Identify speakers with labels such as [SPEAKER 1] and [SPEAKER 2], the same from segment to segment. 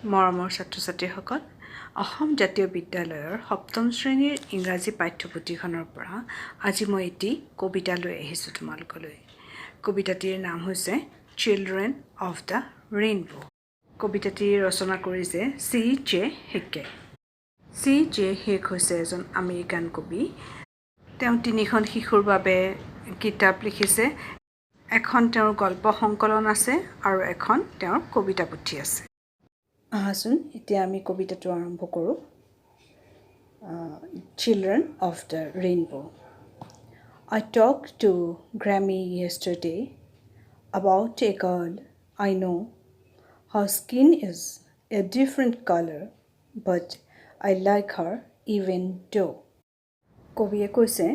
[SPEAKER 1] মৰমৰ ছাত্ৰ-ছাত্ৰীসকল, অসম জাতীয় বিদ্যালয়ৰ সপ্তম শ্ৰেণীৰ ইংৰাজী পাঠ্যপুথিখনৰ পৰা আজি মই এটি কবিতা লৈ আহিছোঁ তোমালোকলৈ। কবিতাটিৰ নাম হৈছে চিলড্ৰেন অফ দ্য ৰেইনবো। কবিতাটি ৰচনা কৰিছে C.J.Heck। C.J.Heck হৈছে এজন আমেৰিকান কবি। তেওঁ 3খন শিশুৰ বাবে কিতাপ লিখিছে। এখন তেওঁৰ গল্প সংকলন আছে আৰু এখন তেওঁৰ কবিতা পুথি আছে। আহাচোন এতিয়া আমি কবিতাটো আৰম্ভ কৰোঁ। Children of the Rainbow. I talked to Grammy yesterday about a girl I know. Her skin is a different color, but I like her even though. কবিয়ে কৈছে,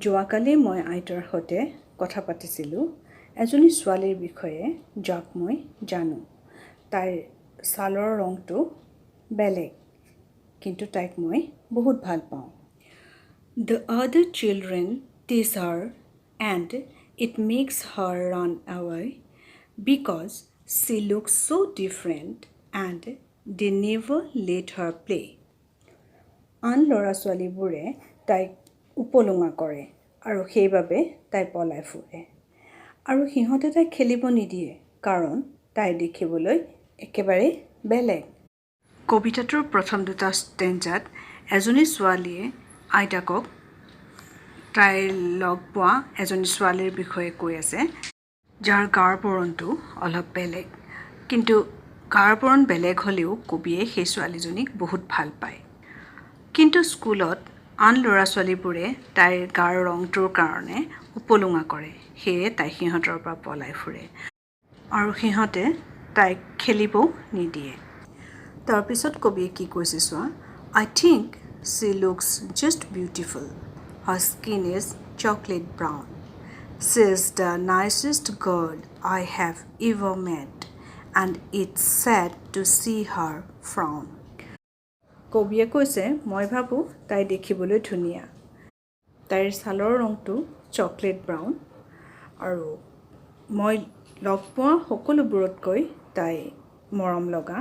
[SPEAKER 1] যোৱাকালি মই আইতাৰ সৈতে কথা পাতিছিলোঁ এজনী ছোৱালীৰ বিষয়ে যাক মই জানো। তাইৰ ছালৰ ৰংটো বেলেগ, কিন্তু তাইক মই বহুত ভাল পাওঁ। The other children tease her and it makes her run away because she looks so different and they never let her play. আন ল'ৰা ছোৱালীবোৰে তাইক উপলুঙা কৰে আৰু সেইবাবে তাই পলাই ফুৰে। আৰু সিহঁতে তাইক খেলিব নিদিয়ে কাৰণ তাই দেখিবলৈ একেবাৰে বেলেগ। কবিতাটোৰ প্ৰথম দুটা ষ্টেঞ্জাত এজনী ছোৱালীয়ে আইতাকক তাইৰ লগ পোৱা এজনী ছোৱালীৰ বিষয়ে কৈ আছে, যাৰ গাৰ বৰণটো অলপ বেলেগ। কিন্তু গাৰ বৰণ বেলেগ হ'লেও কবিয়ে সেই ছোৱালীজনীক বহুত ভাল পায়। কিন্তু স্কুলত আন ল'ৰা ছোৱালীবোৰে তাইৰ গাৰ ৰংটোৰ কাৰণে উপলুঙা কৰে, সেয়ে তাই সিহঁতৰ পৰা পলাই ফুৰে আৰু সিহঁতে তাইক খেলিবও নিদিয়ে। তাৰপিছত কবিয়ে কি কৈছে চোৱা, I think she looks just beautiful. Her skin is chocolate brown. She is the nicest girl I have ever met, and it's sad to see her frown. কবিয়ে কৈছে, মই ভাবোঁ তাই দেখিবলৈ ধুনীয়া। তাইৰ ছালৰ ৰংটো চকলেট ব্ৰাউন আৰু মই লগ পোৱা সকলোবোৰতকৈ তাই মৰম লগা।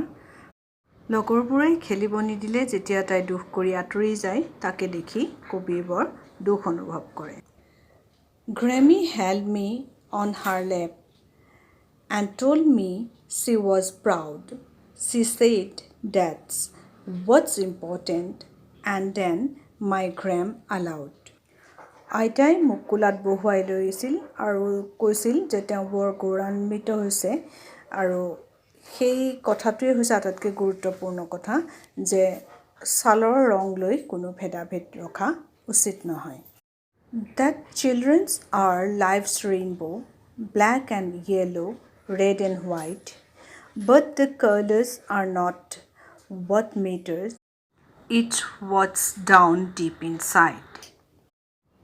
[SPEAKER 1] লগৰবোৰে খেলিব নিদিলে যেতিয়া তাই দুখ কৰি আঁতৰি যায়, তাকে দেখি কবিয়ে বৰ দুখ অনুভৱ কৰে। Grammy held me on her lap and told me she was proud. She said that's what's important, and then my gram allowed. আইতাই মোক কোলাত বহুৱাই লৈছিল আৰু কৈছিল যে তেওঁ বৰ গৌৰৱান্বিত হৈছে আৰু সেই কথাটোৱে হৈছে আটাইতকৈ গুৰুত্বপূৰ্ণ কথা যে ছালৰ ৰং লৈ কোনো ভেদাভেদ ৰখা উচিত নহয়। That children are life's rainbow, black and yellow, red and white, but the colors are not what matters, it's what's down deep inside.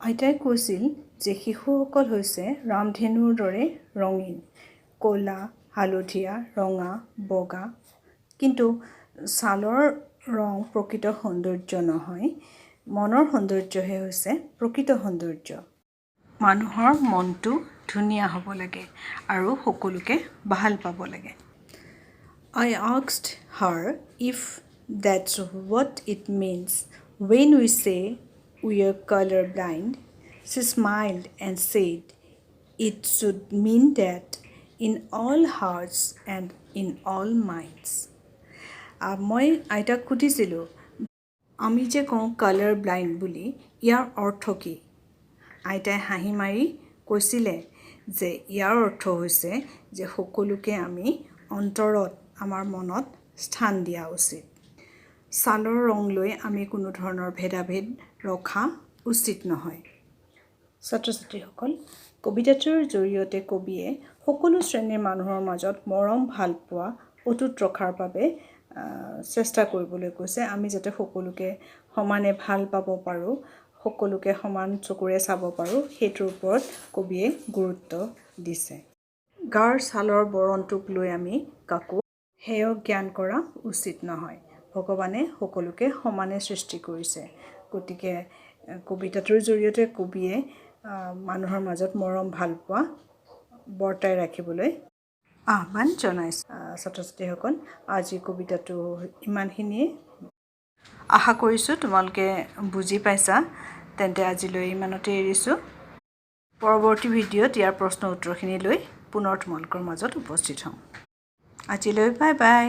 [SPEAKER 1] আইতাই কৈছিল যে শিশুসকল হৈছে ৰামধেনুৰ দৰে ৰঙীন, ক'লা, হালধীয়া, ৰঙা, বগা। কিন্তু ছালৰ ৰং প্ৰকৃত সৌন্দৰ্য নহয়, মনৰ সৌন্দৰ্যহে হৈছে প্ৰকৃত সৌন্দৰ্য। মানুহৰ মনটো ধুনীয়া হ'ব লাগে আৰু সকলোকে ভাল পাব লাগে। I asked her if that's what it means when we say we are color blind. She smiled and said it should mean that in all hearts and in all minds. মই আইতাক সুধিছিলোঁ, আমি যে কওঁ কালাৰ ব্লাইণ্ড বুলি, ইয়াৰ অৰ্থ কি? আইতাই হাঁহি মাৰি কৈছিলে যে ইয়াৰ অৰ্থ হৈছে যে সকলোকে আমি অন্তৰত আমাৰ মনত স্থান দিয়া উচিত। ছালৰ ৰং লৈ আমি কোনো ধৰণৰ ভেদাভেদ ৰখা উচিত নহয়। ছাত্ৰ ছাত্ৰীসকল, কবিতাটোৰ জৰিয়তে কবিয়ে সকলো শ্ৰেণীৰ মানুহৰ মাজত মৰম ভাল পোৱা অটুট ৰখাৰ বাবে চেষ্টা কৰিবলৈ কৈছে। আমি যাতে সকলোকে সমানে ভাল পাব পাৰোঁ, সকলোকে সমান চকুৰে চাব পাৰোঁ, সেইটোৰ ওপৰত কবিয়ে গুৰুত্ব দিছে। গাৰ ছালৰ বৰণটোক লৈ আমি কাকো হেয় জ্ঞান কৰা উচিত নহয়। ভগৱানে সকলোকে সমানে সৃষ্টি কৰিছে, গতিকে কবিতাটোৰ জৰিয়তে কবিয়ে মানুহৰ মাজত মৰম ভাল পোৱা বৰ্তাই ৰাখিবলৈ আহ্বান জনাইছোঁ ছাত্ৰ ছাত্ৰীসকল আজি কবিতাটো ইমানখিনিয়ে আশা কৰিছোঁ তোমালোকে বুজি পাইছা তেন্তে আজিলৈ ইমানতে এৰিছোঁ পৰৱৰ্তী ভিডিঅ'ত ইয়াৰ প্ৰশ্ন উত্তৰখিনি লৈ পুনৰ তোমালোকৰ মাজত উপস্থিত হ'ম আজিলৈ বাই বাই